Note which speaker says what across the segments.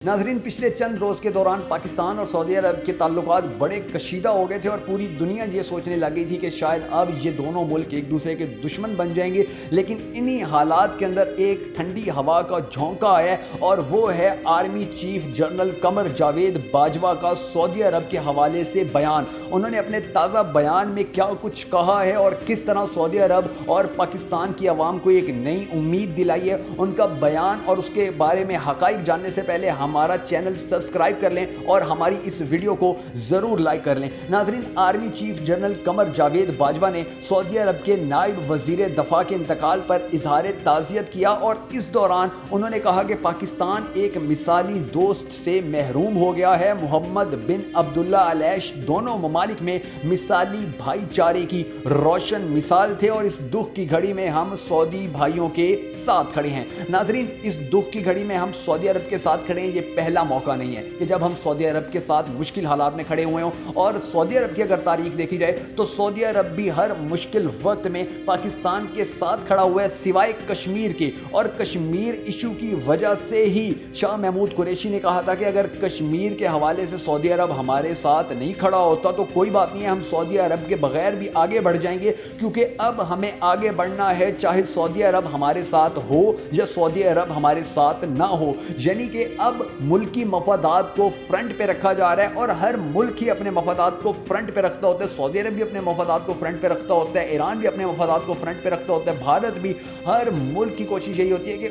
Speaker 1: ناظرین، پچھلے چند روز کے دوران پاکستان اور سعودی عرب کے تعلقات بڑے کشیدہ ہو گئے تھے اور پوری دنیا یہ سوچنے لگ گئی تھی کہ شاید اب یہ دونوں ملک ایک دوسرے کے دشمن بن جائیں گے، لیکن انہی حالات کے اندر ایک ٹھنڈی ہوا کا جھونکا آیا اور وہ ہے army chief general Qamar Javed Bajwa کا سعودی عرب کے حوالے سے بیان۔ انہوں نے اپنے تازہ بیان میں کیا کچھ کہا ہے اور کس طرح سعودی عرب اور پاکستان کی عوام کو ایک نئی امید دلائی ہے، ان کا بیان اور اس کے بارے میں حقائق جاننے سے پہلے ہمارا چینل سبسکرائب کر لیں اور ہماری اس ویڈیو کو ضرور لائک کر لیں۔ ناظرین، army chief general Qamar Javed Bajwa نے سعودی عرب کے نائب وزیر دفاع کے انتقال پر اظہار تعزیت کیا اور اس دوران انہوں نے کہا کہ پاکستان ایک مثالی دوست سے محروم ہو گیا ہے۔ محمد بن عبداللہ علیش دونوں ممالک میں مثالی بھائی چارے کی روشن مثال تھے اور اس دکھ کی گھڑی میں ہم سعودی بھائیوں کے ساتھ کھڑے ہیں۔ ناظرین، اس دکھ کی گھڑی میں ہم سعودی عرب کے ساتھ کھڑے ہیں، یہ پہلا موقع نہیں ہے کہ جب ہم سعودی عرب کے ساتھ مشکل حالات میں کھڑے ہوئے ہوں، اور سعودی عرب کی اگر تاریخ دیکھی جائے تو سعودی عرب بھی ہر مشکل وقت میں پاکستان کے ساتھ کھڑا ہوا ہے، سوائے کشمیر کے، اور کشمیر ایشو کی وجہ سے ہی شاہ محمود قریشی نے کہا تھا کہ اگر کشمیر کے حوالے سے سعودی عرب ہمارے ساتھ نہیں کھڑا ہوتا تو کوئی بات نہیں ہے، ہم سعودی عرب کے بغیر بھی آگے بڑھ جائیں گے، کیونکہ اب ہمیں آگے بڑھنا ہے چاہے سعودی عرب ہمارے ساتھ ہو یا سعودی عرب ہمارے ساتھ نہ ہو۔ یعنی کہ اب ملکی مفادات کو فرنٹ پہ رکھا جا رہا ہے اور ہر ملک ہی اپنے مفادات کو فرنٹ پہ رکھتا ہوتا ہے۔ سعودی عرب بھی اپنے مفادات کو فرنٹ پہ رکھتا ہوتا ہے، ایران بھی اپنے مفادات کو فرنٹ پہ رکھتا ہوتا ہے، بھارت بھی، ہر ملک کی کوشش یہی ہوتی ہے کہ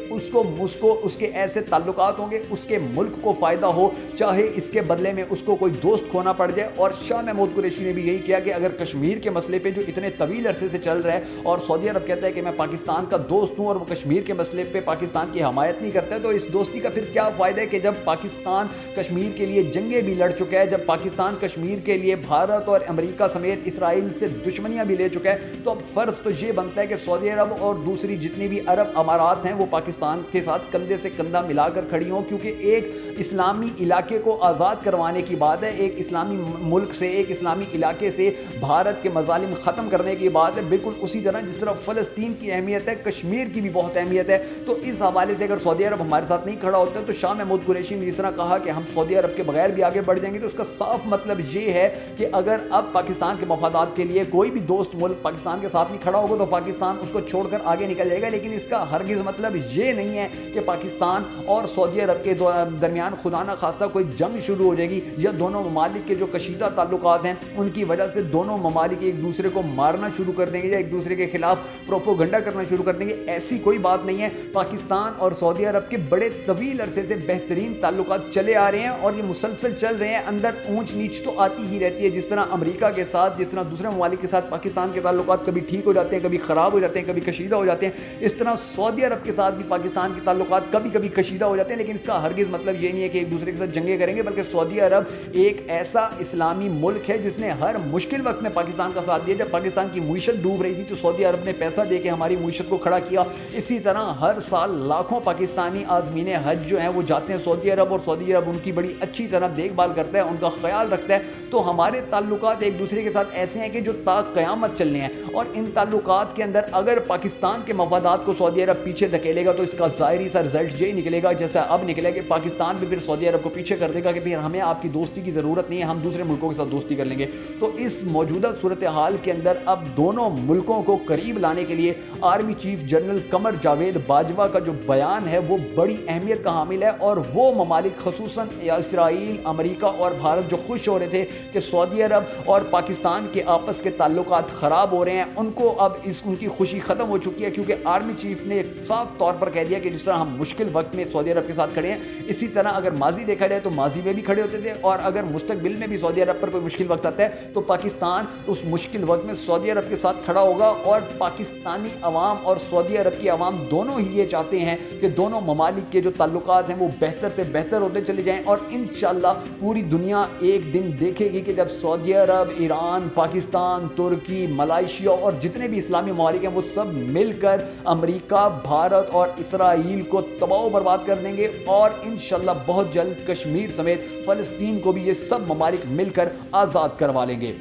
Speaker 1: اس کے ایسے تعلقات ہوں گے اس کے ملک کو فائدہ ہو، چاہے اس کے بدلے میں اس کو کوئی دوست کھونا پڑ جائے۔ اور شاہ محمود قریشی نے بھی یہی کیا کہ اگر کشمیر کے مسئلے پہ جو اتنے طویل عرصے سے چل رہا ہے اور سعودی عرب کہتا ہے کہ میں پاکستان کا دوست ہوں اور وہ کشمیر کے مسئلے پہ پاکستان کی حمایت نہیں کرتا ہے، تو اس دوستی کا پھر کیا فائدہ ہے کہ جب پاکستان کشمیر کے لیے جنگیں بھی لڑ چکا ہے، جب پاکستان کشمیر کے لیے بھارت اور امریکہ سمیت اسرائیل سے دشمنیاں بھی لے چکا ہے، تو اب فرض تو یہ بنتا ہے کہ سعودی عرب اور دوسری جتنی بھی عرب امارات ہیں وہ پاکستان کے ساتھ کندھے سے کندھا ملا کر کھڑی ہوں، کیونکہ ایک اسلامی علاقے کو آزاد کروانے کی بات ہے، ایک اسلامی ملک سے، ایک اسلامی علاقے سے بھارت کے مظالم ختم کرنے کی بات ہے، بالکل اسی طرح جس طرح فلسطین کی اہمیت ہے کشمیر کی بھی بہت اہمیت ہے۔ تو اس حوالے سے اگر سعودی عرب ہمارے ساتھ نہیں کھڑا ہوتا ہے تو شاہ محمود قریشی نے جس طرح کہا کہ ہم سعودی عرب کے بغیر بھی آگے بڑھ جائیں گے، تو اس کا صاف مطلب یہ ہے کہ اگر اب پاکستان کے مفادات کے لیے کوئی بھی دوست ملک پاکستان کے ساتھ نہیں کھڑا ہوگا تو پاکستان اس کو چھوڑ کر آگے نکل جائے گا، لیکن اس کا ہرگز مطلب یہ نہیں ہے کہ پاکستان اور سعودی عرب کے درمیان خدا نہ خواستہ کوئی جنگ شروع ہو جائے گی یا دونوں ممالک کے جو کشیدہ تعلقات ہیں ان کی وجہ سے دونوں ممالک ایک دوسرے کو مارنا شروع کر دیں گے یا ایک دوسرے کے خلاف پروپوگنڈا کرنا شروع کر دیں گے۔ ایسی کوئی بات نہیں ہے۔ پاکستان اور سعودی عرب کے بڑے طویل عرصے سے بہترین تعلقات چلے آ رہے ہیں اور یہ مسلسل چل رہے ہیں، اندر اونچ نیچ تو آتی ہی رہتی ہے، جس طرح امریکہ کے ساتھ، جس طرح دوسرے ممالک کے ساتھ پاکستان کے تعلقات کبھی ٹھیک ہو جاتے ہیں، کبھی خراب ہو جاتے ہیں، کبھی کشیدہ ہو جاتے ہیں، اس طرح سعودی عرب کے ساتھ بھی پاکستان کے تعلقات کبھی کبھی کشیدہ ہو جاتے ہیں، لیکن اس کا ہرگز مطلب یہ نہیں ہے کہ ایک دوسرے کے ساتھ جنگیں کریں گے، بلکہ سعودی عرب ایک ایسا اسلامی ملک ہے جس نے ہر مشکل وقت میں پاکستان کا ساتھ دیا۔ جب پاکستان کی معیشت ڈوب رہی تھی تو سعودی عرب نے پیسہ دے کے ہماری معیشت کو کھڑا کیا۔ اسی طرح ہر سال لاکھوں پاکستانی عازمین حج جو ہیں وہ جاتے ہیں سعودی عرب، اور سعودی عرب ان کی بڑی اچھی طرح دیکھ بھال کرتا ہے، ان کا خیال رکھتا ہے۔ تو ہمارے تعلقات ایک دوسرے کے ساتھ ایسے ہیں کہ جو تا قیامت چلنے ہیں، اور ان تعلقات کے اندر اگر پاکستان کے مفادات کو سعودی عرب پیچھے دھکیلے گا تو اس کا ظاہری سا رزلٹ یہی نکلے گا جیسا اب نکلے کہ پاکستان بھی پھر سعودی عرب کو پیچھے کر دے گا کہ پھر ہمیں آپ کی دوستی کی ضرورت نہیں ہے، ہم دوسرے ملکوں کے ساتھ دوستی کر لیں گے۔ تو اس موجودہ صورتحال کے اندر اب دونوں ملکوں کو قریب لانے کے لیے army chief general Qamar Javed Bajwa کا جو بیان ہے وہ بڑی اہمیت کا حامل ہے، اور وہ ممالک خصوصاً اسرائیل، امریکہ اور بھارت جو خوش ہو رہے تھے کہ سعودی عرب اور پاکستان کے آپس کے تعلقات خراب ہو رہے ہیں، ان کو اب ان کی خوشی ختم ہو چکی ہے، کیونکہ آرمی چیف نے صاف طور پر کہہ دیا کہ جس طرح ہم مشکل وقت میں سعودی عرب کے ساتھ کھڑے ہیں، اسی طرح اگر ماضی دیکھا جائے تو ماضی میں بھی کھڑے ہوتے تھے، اور اگر مستقبل میں بھی سعودی عرب پر کوئی مشکل وقت آتا ہے تو پاکستان اس مشکل وقت میں سعودی عرب کے ساتھ کھڑا ہوگا۔ اور پاکستانی عوام اور سعودی عرب کی عوام دونوں ہی یہ چاہتے ہیں کہ دونوں ممالک کے جو تعلقات ہیں وہ بہتر سے بہتر ہوتے چلے جائیں، اور انشاءاللہ پوری دنیا ایک دن دیکھے گی کہ جب سعودی عرب، ایران، پاکستان، ترکی، ملائیشیا اور جتنے بھی اسلامی ممالک ہیں وہ سب مل کر امریکہ، بھارت اور اسرائیل کو تباہ و برباد کر دیں گے، اور انشاءاللہ بہت جلد کشمیر سمیت فلسطین کو بھی یہ سب ممالک مل کر آزاد کروا لیں گے۔